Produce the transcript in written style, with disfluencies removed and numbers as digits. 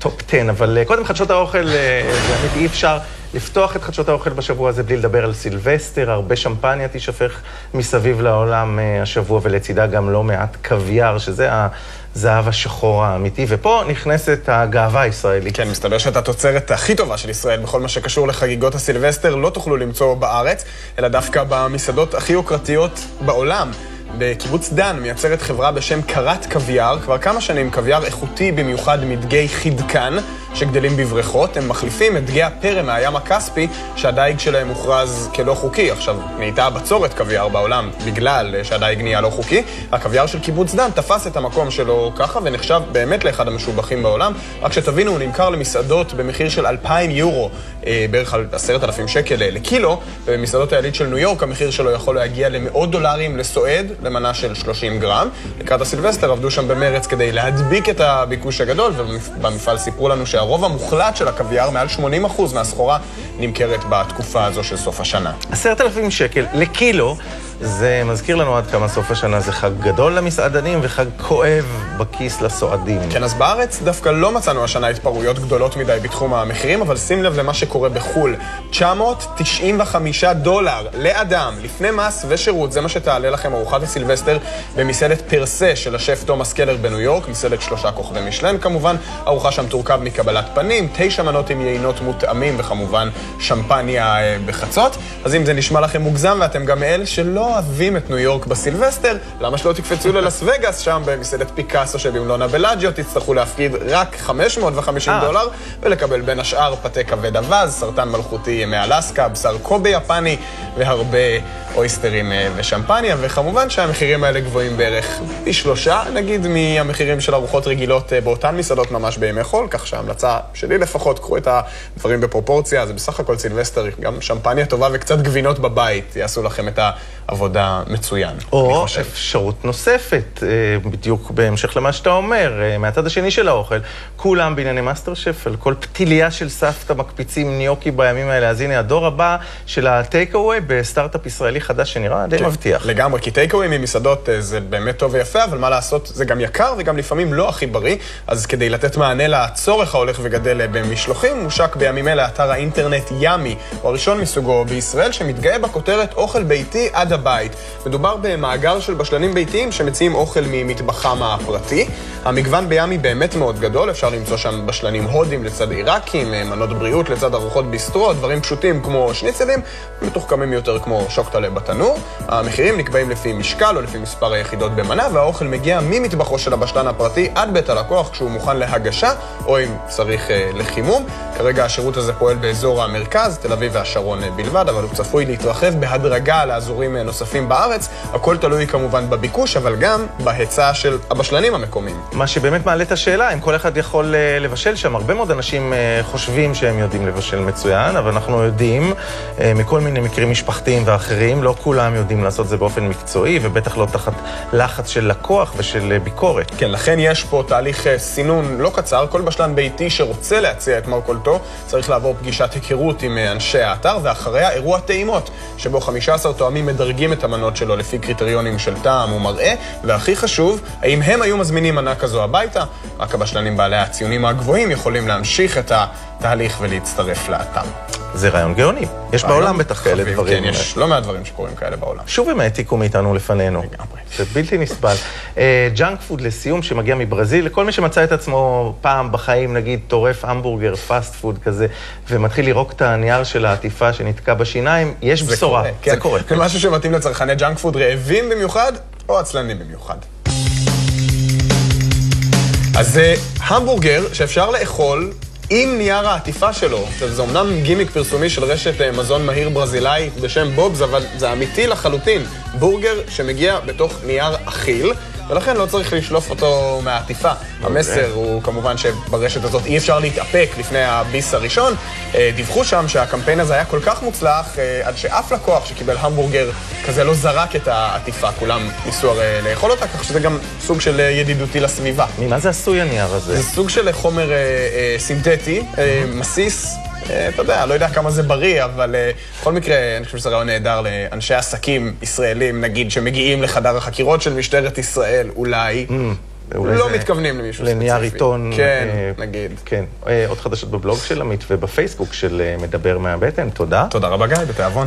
טופ 10, אבל קודם חדשות האוכל, באמת אי אפשר לפתוח את חדשות האוכל בשבוע הזה בלי לדבר על סילבסטר, הרבה שמפניה תשפך מסביב לעולם השבוע, ולצידה גם לא מעט קוויאר, שזה הזהב השחור האמיתי, ופה נכנסת הגאווה הישראלית. כן, מסתבר שאת התוצרת הכי טובה של ישראל בכל מה שקשור לחגיגות הסילבסטר לא תוכלו למצוא בארץ, אלא דווקא במסעדות הכי יוקרתיות בעולם. בקיבוץ דן מייצרת חברה בשם קרת קוויאר, כבר כמה שנים קוויאר איכותי במיוחד מדגי חידקן שגדלים בבריכות, הם מחליפים את דגי הפרא מהים הכספי שהדייג שלהם מוכרז כלא חוקי. עכשיו, נהייתה בצורת קוויאר בעולם בגלל שהדייג נהיה לא חוקי. הקוויאר של קיבוץ דן תפס את המקום שלו ככה ונחשב באמת לאחד המשובחים בעולם. רק שתבינו, הוא נמכר למסעדות במחיר של 2,000 יורו, בערך על 10,000 שקל לקילו, ובמסעדות העילית של ניו יורק המחיר שלו יכול להגיע ל$100 לסועד, למנה של 30 גרם. לקראת הסילבסטר עבדו שם במרץ כדי להדביק את הביקוש הגדול, ובמפעל סיפרו לנו שהרוב המוחלט של הקוויאר, מעל 80% מהסחורה, נמכרת בתקופה הזו של סוף השנה. 10,000 שקל לקילו, זה מזכיר לנו עד כמה סוף השנה זה חג גדול למסעדנים וחג כואב בכיס לסועדים. כן, אז בארץ דווקא לא מצאנו השנה התפרעויות גדולות מדי בתחום המחירים, אבל שים לב למה שקורה בחול. $995 לאדם, לפני מס ושירות, זה מה שתעלה לכם ארוחת הסילבסטר במסעדת פרסה של השף תומאס קלר בניו יורק, מסעדת 3 כוכבי משלן כמובן. ארוחה שם תורכב מקבלת פנים, 9 מנות עם יינות מותאמים וכמובן שמפניה בחצות. אז אם זה נשמע לכם מוגזם ואתם גם מאלה שלא אוהבים את ניו יורק בסילבסטר, למה שלא תקפצו ללס וגאס, שם במסעדת פיקאסו שבמלון הבלאג'יו תצטרכו להפקיד רק $550 ולקבל בין השאר פתה כבד אבז, סרטן מלכותי מאלסקה, בשר קובי יפני והרבה אויסטרים ושמפניה, וכמובן שהמחירים האלה גבוהים בערך פי 3 נגיד מהמחירים של ארוחות רגילות באותן מסעדות ממש בימי חול, כך שההמלצה שלי לפחות, קחו את הדברים בפרופורציה, זה בסך הכל סילבסטר, גם שמפניה טובה וקצת גבינות בבית יעשו לכם את עבודה מצוין. או אפשרות נוספת, בדיוק בהמשך למה שאתה אומר, מהצד השני של האוכל, כולם בענייני מאסטר שף, על כל פתיליה של סבתא מקפיצים ניוקי בימים האלה, אז הנה הדור הבא של הטייק-אווי בסטארט-אפ ישראלי חדש שנראה די מבטיח. לגמרי, כי טייק-אווי ממסעדות זה באמת טוב ויפה, אבל מה לעשות, זה גם יקר וגם לפעמים לא הכי בריא, אז כדי לתת מענה לצורך ההולך וגדל במשלוחים, מושק בימים אלה אתר האינטרנט ימי, הוא הראשון מסוגו בישראל שמתגאה בכותרת אוכל ביתי עד הבית. מדובר במאגר של בשלנים ביתיים שמציעים אוכל ממטבחם הפרטי. המגוון בימי באמת מאוד גדול, אפשר למצוא שם בשלנים הודים לצד עיראקים, מנות בריאות לצד ארוחות ביסטרו, דברים פשוטים כמו שניצלים, מתוחכמים יותר כמו שוקטלה בתנור. המחירים נקבעים לפי משקל או לפי מספר היחידות במנה, והאוכל מגיע ממטבחו של הבשלן הפרטי עד בית הלקוח כשהוא מוכן להגשה, או אם צריך לחימום. כרגע השירות הזה פועל באזור המרכז, תל אביב והשרון בלבד, אבל הוא צפוי להתרחב בהדרגה לאזורים נוספים בארץ. הכל תלוי כמובן בביקוש, אבל גם בהיצע של הבשלנים המקומיים. מה שבאמת מעלה את השאלה, אם כל אחד יכול לבשל שם. הרבה מאוד אנשים חושבים שהם יודעים לבשל מצוין, אבל אנחנו יודעים מכל מיני מקרים משפחתיים ואחרים, לא כולם יודעים לעשות זה באופן מקצועי, ובטח לא תחת לחץ של לקוח ושל ביקורת. כן, לכן יש פה תהליך סינון לא קצר. כל בשלן ביתי שרוצה להציע את מרכולתו צריך לעבור פגישת היכרות עם אנשי האתר, ואחריה אירוע טעימות, שבו 15 תואמים מדרגים את המנות שלו לפי קריטריונים של טעם ומראה, והכי חשוב, האם הם היו מזמינים מנה כזו הביתה. רק הבשלנים בעלי הציונים הגבוהים יכולים להמשיך את התהליך ולהצטרף לאתר. זה רעיון גאוני. יש בעולם בטח כאלה דברים. כן, יש לא מעט דברים שקורים כאלה בעולם. שוב הם העתיקו מאיתנו לפנינו. זה בלתי נסבל. ג'אנק פוד לסיום שמגיע מברזיל, לכל מי שמצא את עצמו פעם בחיים, נגיד, טורף המבורגר, פאסט פוד כזה, ומתחיל לירוק את הנייר של העטיפה שנתקע בשיניים, יש בשורה. זה קורה. זה משהו שמתאים לצרכני ג'אנק פוד רעבים במיוחד, או עצלנים במיוחד. אז זה המבורגר שאפשר לאכול עם נייר העטיפה שלו. זה אומנם גימיק פרסומי של רשת מזון מהיר ברזילאי בשם בובס, אבל זה אמיתי לחלוטין. בורגר שמגיע בתוך נייר אכיל, ולכן לא צריך לשלוף אותו מהעטיפה. המסר הוא כמובן שברשת הזאת אי אפשר להתאפק לפני הביס הראשון. דיווחו שם שהקמפיין הזה היה כל כך מוצלח, עד שאף לקוח שקיבל המבורגר כזה לא זרק את העטיפה. כולם ניסו לאכול אותה, כך שזה גם סוג של ידידותי לסביבה. ממה זה עשוי הנייר הזה? זה סוג של חומר סינתטי, מסיס. אתה יודע, לא יודע כמה זה בריא, אבל בכל מקרה, אני חושב שזה רעיון נהדר לאנשי עסקים ישראלים, נגיד, שמגיעים לחדר החקירות של משטרת ישראל, אולי לא מתכוונים למישהו ספציפי. לנייר עיתון. כן, נגיד. כן, עוד חדשות בבלוג של עמית ובפייסבוק של מדבר מהבטן. תודה. תודה רבה גיא, בתיאבון.